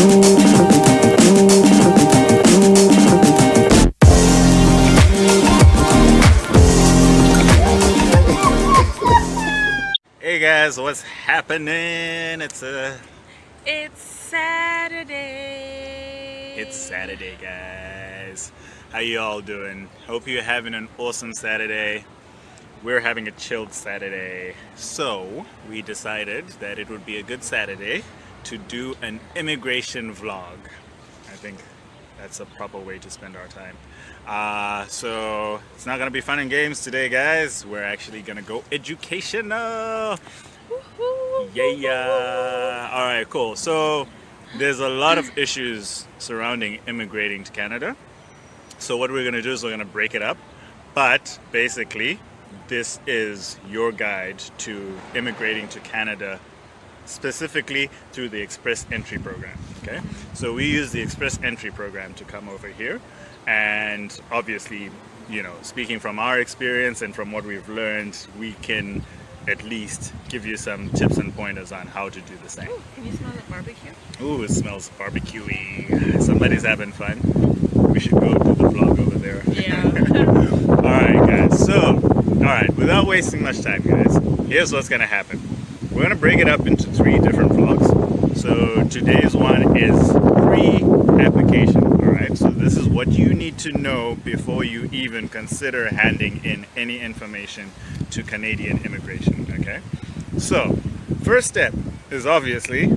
Hey guys, what's happening? It's Saturday. It's Saturday, guys. How you all doing? Hope you're having an awesome Saturday. We're having a chilled Saturday. So, we decided that it would be a good Saturday to do an immigration vlog. I think that's a proper way to spend our time. So it's not gonna be fun and games today, guys. We're actually gonna go educational. Yeah. All right, cool. So there's a lot of issues surrounding immigrating to Canada. So what we're gonna do is we're gonna break it up. But basically, this is your guide to immigrating to Canada, specifically through the Express Entry program. Okay, so we use the Express Entry program to come over here, and obviously, you know, speaking from our experience and from what we've learned, we can at least give you some tips and pointers on how to do the same. Ooh, can you smell the barbecue? Ooh, it smells barbecuey. Somebody's having fun. We should go do the vlog over there. Yeah. Alright guys, so without wasting much time, guys, here's what's gonna happen. We're gonna break it up into 3 different vlogs. So today's one is pre-application. Alright, so this is what you need to know before you even consider handing in any information to Canadian immigration. Okay, so first step is obviously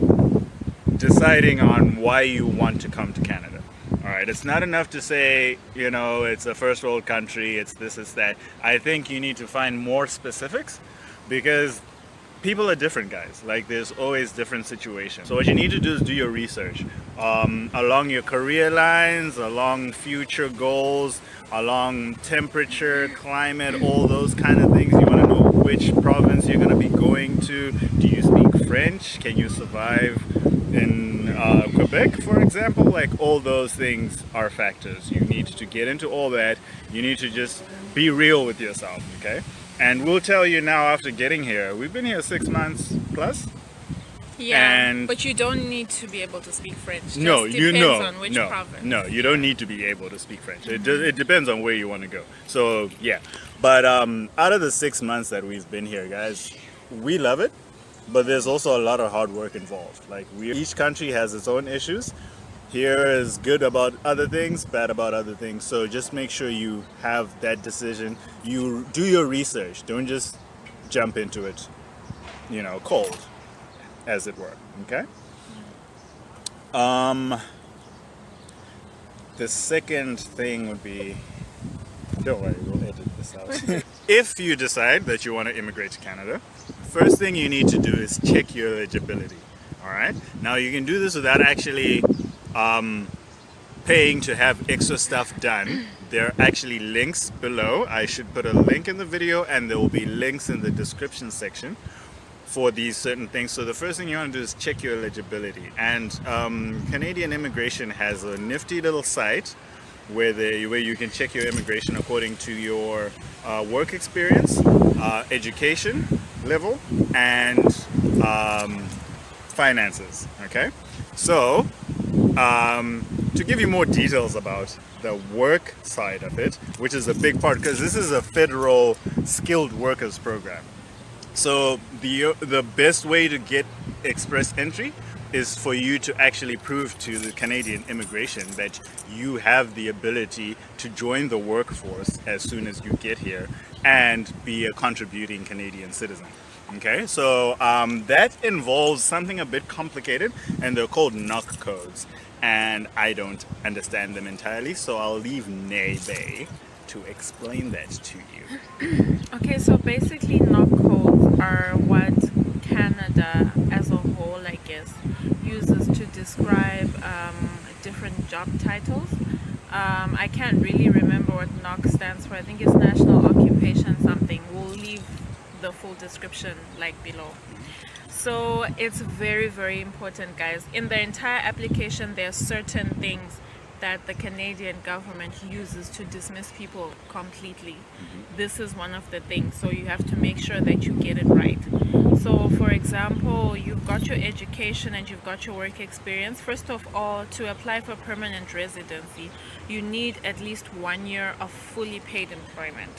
deciding on why you want to come to Canada. Alright, it's not enough to say, you know, it's a first world country, it's this, it's that. I think you need to find more specifics, because people are different, guys. Like, there's always different situations. So what you need to do is do your research along your career lines, along future goals, along temperature, climate, all those kind of things. You want to know which province you're going to be going to. Do you speak French? Can you survive in Quebec, for example? Like, all those things are factors. You need to get into all that. You need to just be real with yourself, okay? And we'll tell you now, after getting here, we've been here 6 months plus. Yeah, but you don't need to be able to speak French. Just No, you depends know, on which no, province. no, you don't need to be able to speak French. It depends on where you want to go. So yeah, but out of the 6 months that we've been here, guys, we love it. But there's also a lot of hard work involved. Like, each country has its own issues. Here is good about other things, bad about other things. So just make sure you have that decision. You do your research. Don't just jump into it, you know, cold, as it were. Okay? The second thing would be, don't worry, we'll edit this out. If you decide that you want to immigrate to Canada, first thing you need to do is check your eligibility. All right? Now, you can do this without actually paying to have extra stuff done. There are actually links below. I should put a link in the video, and there will be links in the description section for these certain things. So the first thing you want to do is check your eligibility. And Canadian Immigration has a nifty little site where you can check your immigration according to your work experience, education level, and finances. Okay, so to give you more details about the work side of it, which is a big part, because this is a federal skilled workers program. So the best way to get express entry is for you to actually prove to the Canadian immigration that you have the ability to join the workforce as soon as you get here and be a contributing Canadian citizen. Okay, so that involves something a bit complicated, and they're called NOC codes, and I don't understand them entirely, so I'll leave Nebe to explain that to you. Okay, so basically NOC codes are what Canada as a whole, I guess, uses to describe different job titles. I can't really remember what NOC stands for. I think it's National Occupation something. We'll leave the full description like below. So it's very, very important, guys. In the entire application, there are certain things that the Canadian government uses to dismiss people completely. This is one of the things. So you have to make sure that you get it right. So, for example, you've got your education and you've got your work experience. First of all, to apply for permanent residency, you need at least 1 year of fully paid employment.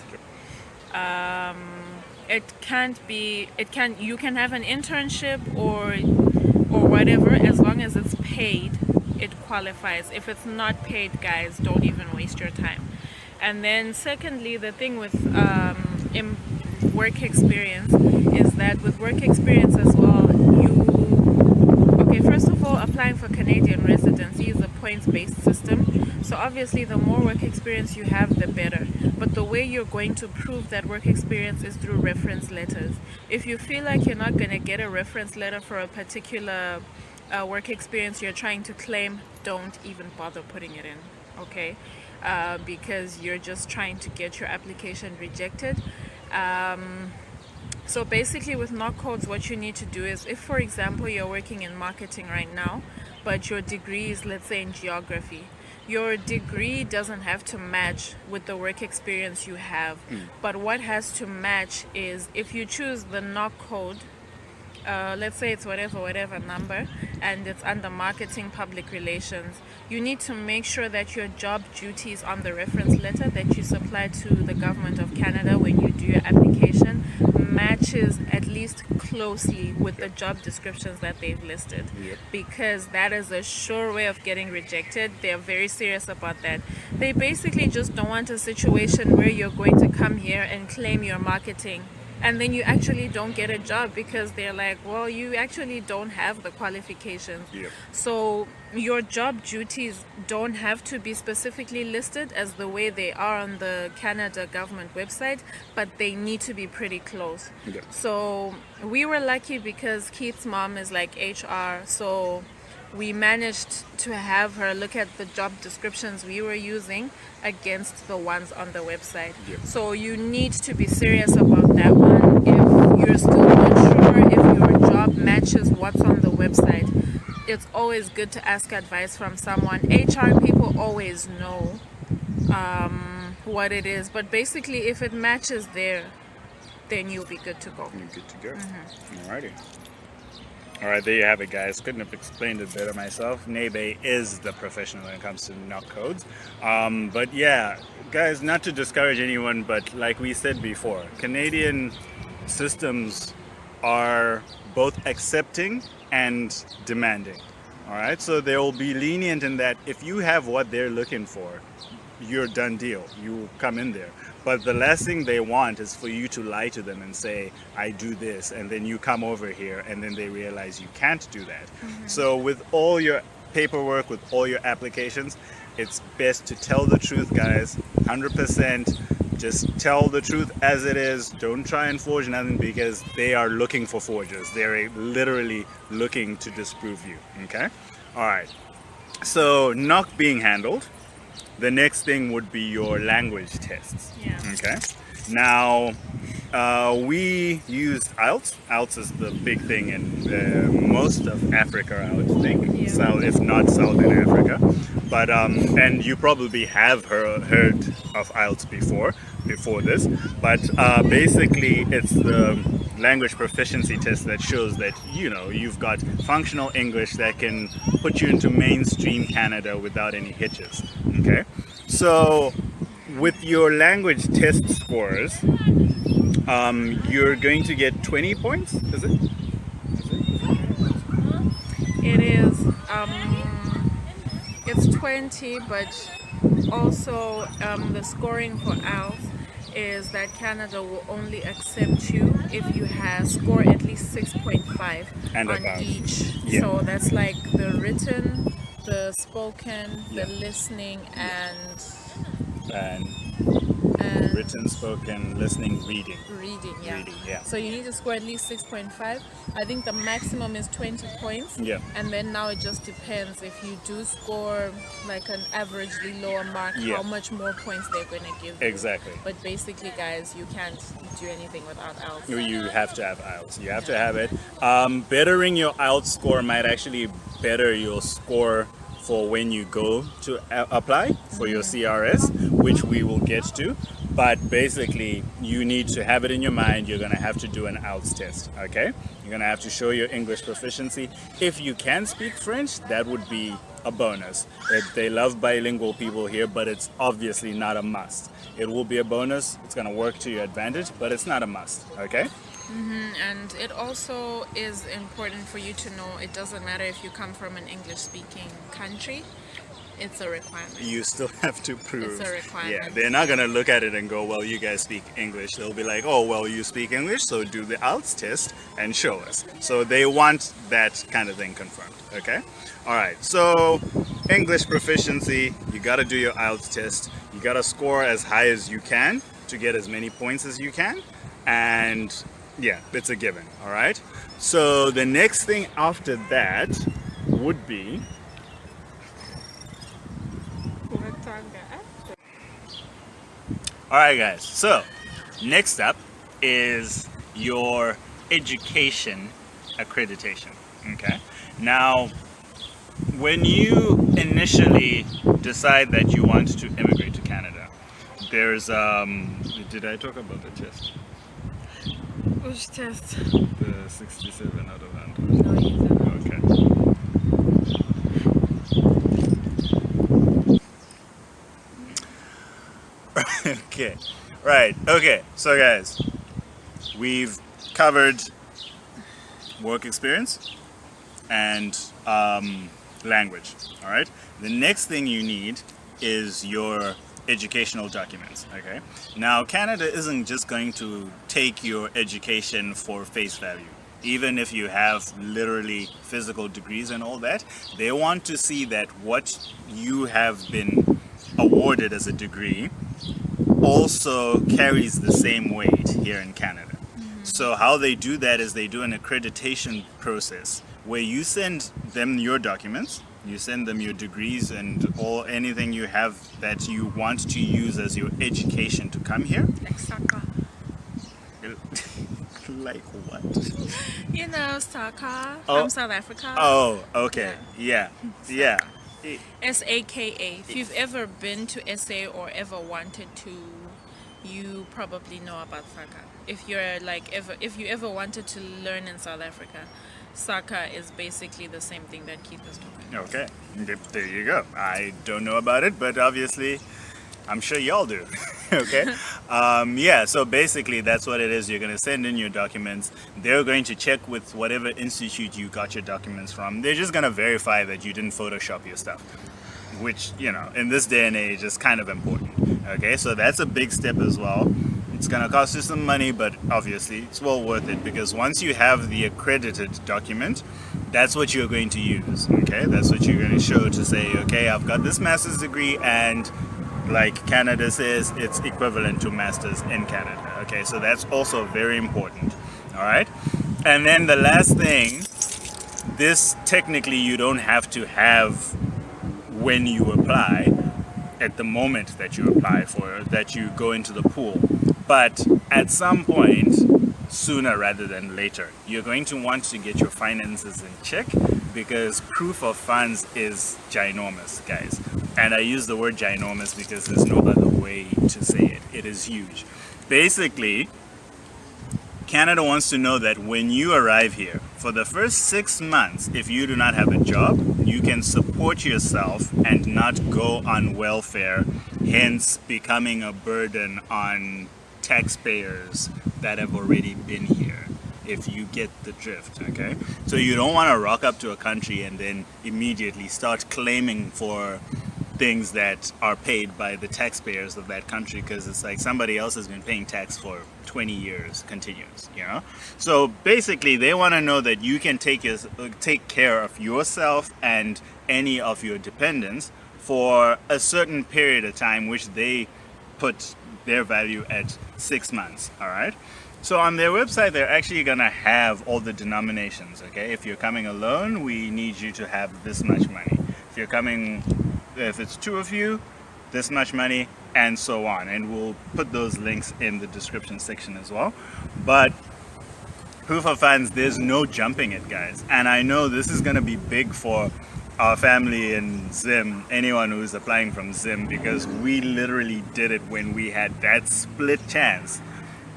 You can have an internship or whatever, as long as it's paid, it qualifies. If it's not paid, guys, don't even waste your time. And then secondly, the thing with work experience is that with work experience as well, first of all, applying for Canadian residency is a points-based system. So obviously the more work experience you have, the better. But the way you're going to prove that work experience is through reference letters. If you feel like you're not going to get a reference letter for a particular work experience you're trying to claim, don't even bother putting it in, okay? Because you're just trying to get your application rejected. So basically with knock codes, what you need to do is, if for example you're working in marketing right now, but your degree is, let's say, in geography, your degree doesn't have to match with the work experience you have. But what has to match is, if you choose the knock code, let's say it's whatever number, and it's under marketing public relations, you need to make sure that your job duties on the reference letter that you supply to the government of Canada when you do your application matches at least closely with the job descriptions that they've listed. Because that is a sure way of getting rejected. They're very serious about that. They basically just don't want a situation where you're going to come here and claim your marketing and then you actually don't get a job, because they're like, well, you actually don't have the qualifications. So your job duties don't have to be specifically listed as the way they are on the Canada government website, but they need to be pretty close. So we were lucky because Keith's mom is like HR, so we managed to have her look at the job descriptions we were using against the ones on the website. So you need to be serious about that one. If you're still not sure if your job matches what's on the website, it's always good to ask advice from someone. HR people always know what it is, but basically if it matches there, then you'll be good to go. You're good to go. Alrighty. Alright, there you have it, guys. Couldn't have explained it better myself. Nebe is the professional when it comes to knock codes. But yeah, guys, not to discourage anyone, but like we said before, Canadian systems are both accepting and demanding. Alright, so they will be lenient in that if you have what they're looking for, you're done deal. You come in there. But the last thing they want is for you to lie to them and say, I do this, and then you come over here and then they realize you can't do that. So with all your paperwork, with all your applications, it's best to tell the truth, guys. 100%. Just tell the truth as it is. Don't try and forge nothing, because they are looking for forgers. They're literally looking to disprove you. Okay? Alright. So knock being handled. The next thing would be your language tests. Okay. Now, we used IELTS. IELTS is the big thing in most of Africa, I would think. So, if not Southern Africa. But and you probably have heard of IELTS before this. But basically, it's the language proficiency test that shows that you've got functional English that can put you into mainstream Canada without any hitches. Okay, so with your language test scores, you're going to get 20 points. Is it? It is. It's 20, but also the scoring for IELTS is that Canada will only accept you if you have score at least 6.5 and on above. Each. So that's like the written, the spoken, the listening, and written, spoken, listening, reading. Reading, Reading, yeah. So you need to score at least 6.5. I think the maximum is 20 points. And then now it just depends if you do score like an averagely lower mark, how much more points they're going to give you. Exactly. But basically, guys, you can't do anything without IELTS. You have to have IELTS. You have to have it. Bettering your IELTS score might actually better your score for when you go to apply for your CRS, which we will get to. But basically, you need to have it in your mind. You're going to have to do an IELTS test, okay? You're going to have to show your English proficiency. If you can speak French, that would be a bonus. They love bilingual people here, but it's obviously not a must. It will be a bonus. It's going to work to your advantage, but it's not a must, okay? And it also is important for you to know it doesn't matter if you come from an English-speaking country. It's a requirement. You still have to prove. It's a requirement. Yeah, they're not gonna look at it and go, well, you guys speak English. They'll be like, oh, well, you speak English, so do the IELTS test and show us. So they want that kind of thing confirmed, okay? All right, so English proficiency, you gotta do your IELTS test. You gotta score as high as you can to get as many points as you can. And yeah, it's a given, all right? So the next thing after that would be alright guys, so next up is your education accreditation, okay? Now, when you initially decide that you want to immigrate to Canada, there's, did I talk about the test? Which test? The 67 out of 100. No, you didn't. Okay. Okay, right, okay, so guys, we've covered work experience and language, all right? The next thing you need is your educational documents, okay? Now, Canada isn't just going to take your education for face value. Even if you have literally physical degrees and all that, they want to see that what you have been awarded as a degree also carries the same weight here in Canada. So how they do that is they do an accreditation process where you send them your documents, you send them your degrees and anything you have that you want to use as your education to come here. Like soccer. Like what? You know, soccer from South Africa. Oh, okay. Yeah. Yeah. SAKA. If you've ever been to SA or ever wanted to, you probably know about soccer. If you ever wanted to learn in South Africa, soccer is basically the same thing that Keith is talking about. Okay. There you go. I don't know about it, but obviously I'm sure y'all do. Okay. Yeah, so basically that's what it is. You're going to send in your documents. They're going to check with whatever institute you got your documents from. They're just going to verify that you didn't Photoshop your stuff, which, you know, in this day and age is kind of important. Okay, so that's a big step as well. It's going to cost you some money, but obviously it's well worth it, because once you have the accredited document, that's what you're going to use. Okay, that's what you're going to show to say, okay, I've got this master's degree, and like Canada says, it's equivalent to masters in Canada. Okay, so that's also very important. All right, and then the last thing, this technically you don't have to have when you apply, at the moment that you apply for, that you go into the pool, but at some point, sooner rather than later, you're going to want to get your finances in check, because proof of funds is ginormous, guys. And I use the word ginormous because there's no other way to say it. It is huge. Basically, Canada wants to know that when you arrive here, for the first 6 months, if you do not have a job, you can support yourself and not go on welfare, hence becoming a burden on taxpayers that have already been here, if you get the drift, okay? So you don't want to rock up to a country and then immediately start claiming for things that are paid by the taxpayers of that country, because it's like somebody else has been paying tax for 20 years continuous, you know? So basically they want to know that you can take care of yourself and any of your dependents for a certain period of time, which they put their value at 6 months. All right, so on their website they're actually gonna have all the denominations. Okay, if you're coming alone, we need you to have this much money. If it's two of you, this much money, and so on, and we'll put those links in the description section as well. But proof of funds, there's no jumping it, guys, and I know this is gonna be big for our family in Zim, anyone who's applying from Zim, because we literally did it when we had that split chance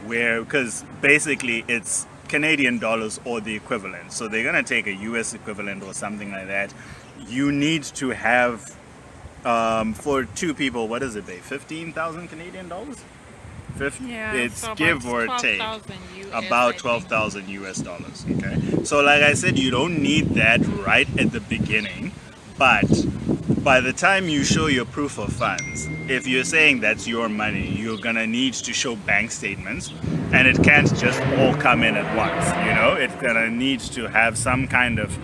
where, because basically it's Canadian dollars or the equivalent. So they're going to take a US equivalent or something like that. You need to have, for two people, what does it pay? 15,000 Canadian dollars? Yeah, It's so give about or take 12,000 US, about I think. 12,000 US dollars. Okay, so like I said, you don't need that right at the beginning, but by the time you show your proof of funds, if you're saying that's your money, you're gonna need to show bank statements, and it can't just all come in at once. You know, it's gonna need to have some kind of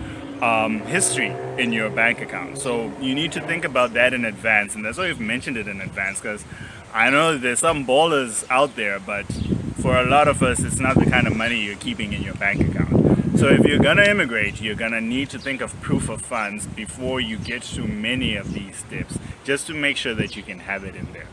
history in your bank account. So you need to think about that in advance, and that's why we've mentioned it in advance, because I know there's some ballers out there, but for a lot of us, it's not the kind of money you're keeping in your bank account. So if you're gonna immigrate, you're gonna need to think of proof of funds before you get to many of these steps, just to make sure that you can have it in there.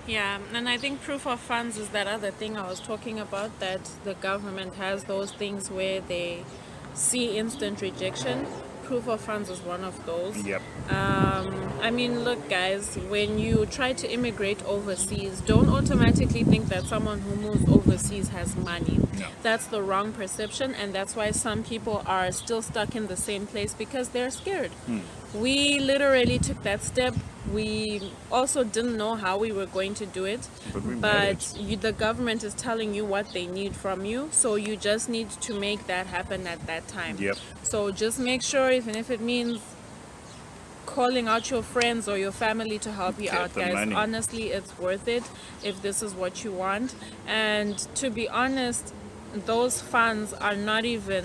Yeah, and I think proof of funds is that other thing I was talking about, that the government has those things where they see instant rejection. Proof of funds is one of those. Yep. I mean, look, guys, when you try to immigrate overseas, don't automatically think that someone who moves overseas has money. No. That's the wrong perception, and that's why some people are still stuck in the same place because they're scared. We literally took that step. We also didn't know how we were going to do it, but the government is telling you what they need from you, so you just need to make that happen at that time. Yep. So just make sure, even if it means calling out your friends or your family to help you Get out, the guys. money. Honestly, it's worth it if this is what you want. And to be honest, those funds are not even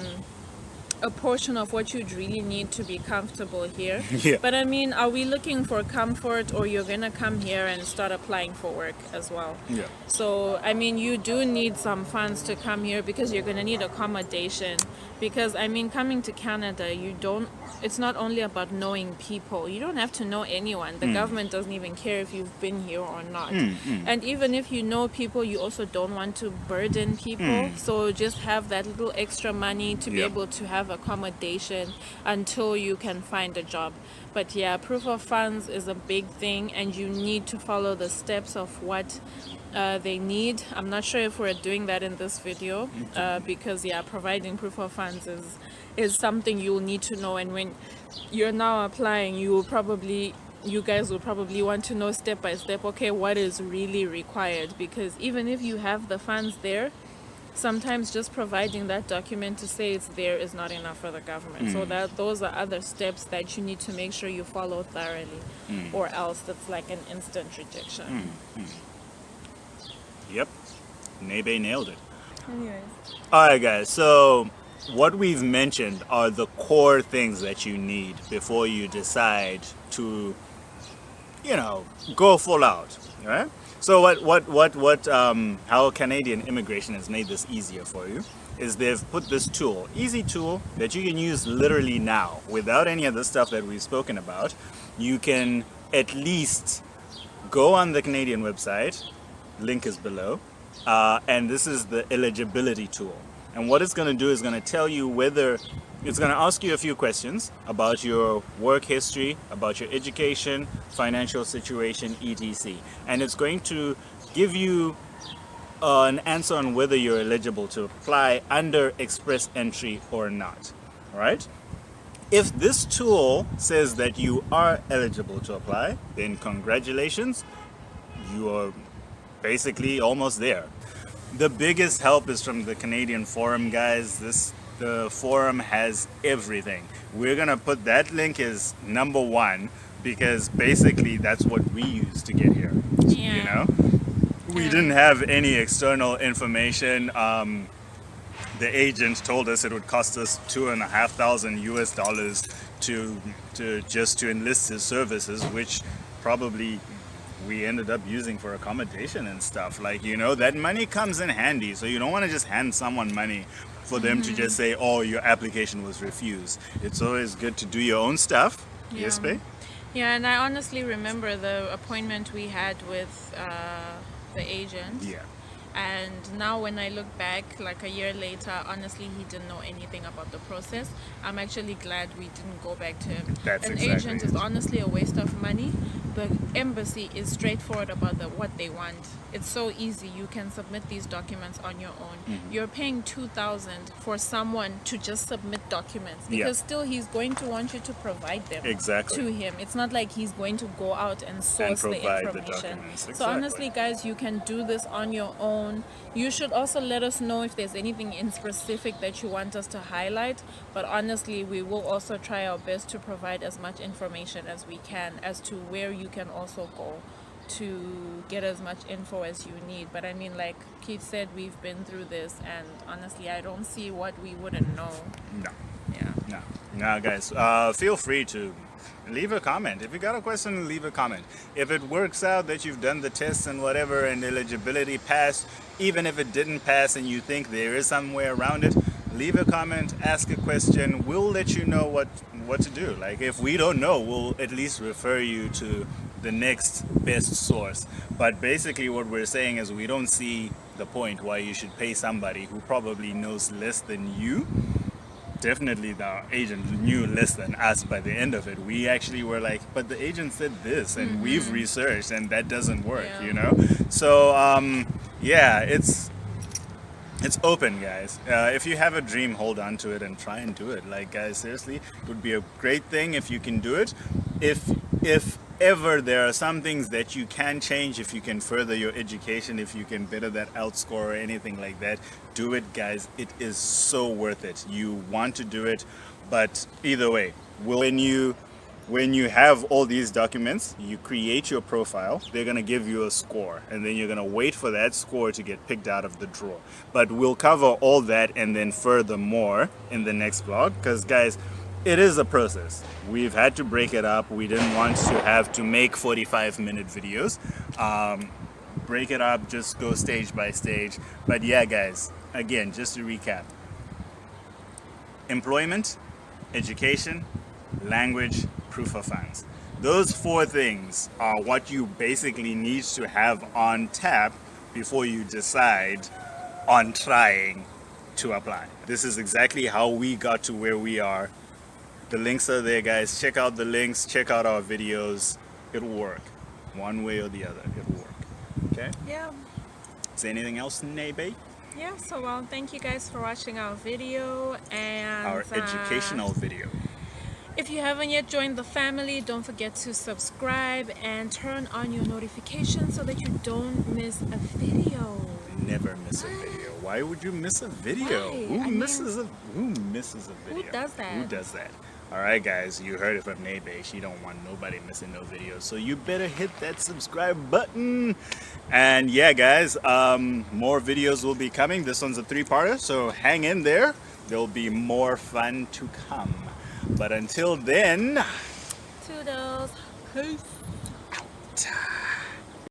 a portion of what you'd really need to be comfortable here. Yeah. But I mean, are we looking for comfort, or you're gonna come here and start applying for work as well? Yeah. So I mean, you do need some funds to come here because you're gonna need accommodation. Because I mean, coming to Canada, it's not only about knowing people. You don't have to know anyone. The government doesn't even care if you've been here or not. And even if you know people, you also don't want to burden people. So just have that little extra money to be Yep. able to have accommodation until you can find a job. But yeah, proof of funds is a big thing, and you need to follow the steps of what they need. I'm not sure if we're doing that in this video, because yeah, providing proof of funds is something you'll need to know. And when you're now applying, you guys will probably want to know step by step, okay, what is really required, because even if you have the funds there, sometimes just providing that document to say it's there is not enough for the government. So those are other steps that you need to make sure you follow thoroughly, or else it's like an instant rejection. Yep. Nebe nailed it. Anyways. Alright guys, so what we've mentioned are the core things that you need before you decide to, go full out, right? So how Canadian immigration has made this easier for you is they've put this tool, easy tool that you can use literally now without any of the stuff that we've spoken about. You can at least go on the Canadian website, link is below, and this is the eligibility tool. And what it's going to do is going to tell you whether it's going to ask you a few questions about your work history, about your education, financial situation, etc. And it's going to give you an answer on whether you're eligible to apply under express entry or not. All right? If this tool says that you are eligible to apply, then congratulations, you are basically almost there. The biggest help is from the Canadian forum, guys. The forum has everything. We're gonna put that link as number one because basically that's what we use to get here. Yeah. We didn't have any external information. The agent told us it would cost us $2,500 US to enlist his services, which probably we ended up using for accommodation and stuff. That money comes in handy, so you don't want to just hand someone money for them to just say, oh, your application was refused. It's always good to do your own stuff. Yeah. Yes, babe? Yeah, and I honestly remember the appointment we had with the agent. Yeah. And now when I look back, like a year later, honestly, he didn't know anything about the process. I'm actually glad we didn't go back to him. That's An exactly agent is it. honestly a waste of money. The embassy is straightforward about what they want. It's so easy. You can submit these documents on your own. Mm-hmm. You're paying 2,000 for someone to just submit documents Yeah. because still he's going to want you to provide them Exactly. to him. It's not like he's going to go out and source the provide the information. documents. So Exactly. honestly, guys, you can do this on your own. You should also let us know if there's anything in specific that you want us to highlight. But honestly, we will also try our best to provide as much information as we can as to where you can also go to get as much info as you need. But I mean, like Keith said, we've been through this, and honestly, I don't see what we wouldn't know. No. Yeah. No, guys, feel free to leave a comment. If you got a question, leave a comment. If it works out that you've done the tests and whatever and eligibility passed, even if it didn't pass and you think there is some way around it, leave a comment, ask a question. We'll let you know what to do. Like if we don't know, we'll at least refer you to the next best source. But basically what we're saying is we don't see the point why you should pay somebody who probably knows less than you. Definitely the agent knew less than us by the end of it. We actually were like, but the agent said this and we've researched and that doesn't work, Yeah. you know? So yeah, it's open, guys. If you have a dream, hold on to it and try and do it. Like, guys, seriously, it would be a great thing if you can do it. If ever there are some things that you can change, if you can further your education, if you can better that outscore or anything like that, do it, guys. It is so worth it. You want to do it, but either way, when you have all these documents, you create your profile, they're going to give you a score, and then you're going to wait for that score to get picked out of the draw. But we'll cover all that and then furthermore in the next vlog, because guys, it is a process. We've had to break it up. We didn't want to have to make 45-minute videos. Break it up, just go stage by stage. But yeah, guys, again, just to recap. Employment, education, language, proof of funds. Those four things are what you basically need to have on tap before you decide on trying to apply. This is exactly how we got to where we are. The links are there, guys. Check out the links, check out our videos. It'll work. One way or the other, it'll work. Okay? Yeah. Is there anything else, Nebe? Yeah, so well, thank you guys for watching our video and Our educational video. if you haven't yet joined the family, don't forget to subscribe and turn on your notifications so that you don't miss a video. Never miss a video. Why would you miss a video? Why? Who I mean, misses a video? who does that? Who does that? All right, guys, you heard it from Nebe. She don't want nobody missing no videos, so you better hit that subscribe button. And yeah, guys, more videos will be coming. This one's a 3-parter, so hang in there. There'll be more fun to come. But until then, Toodles. Peace.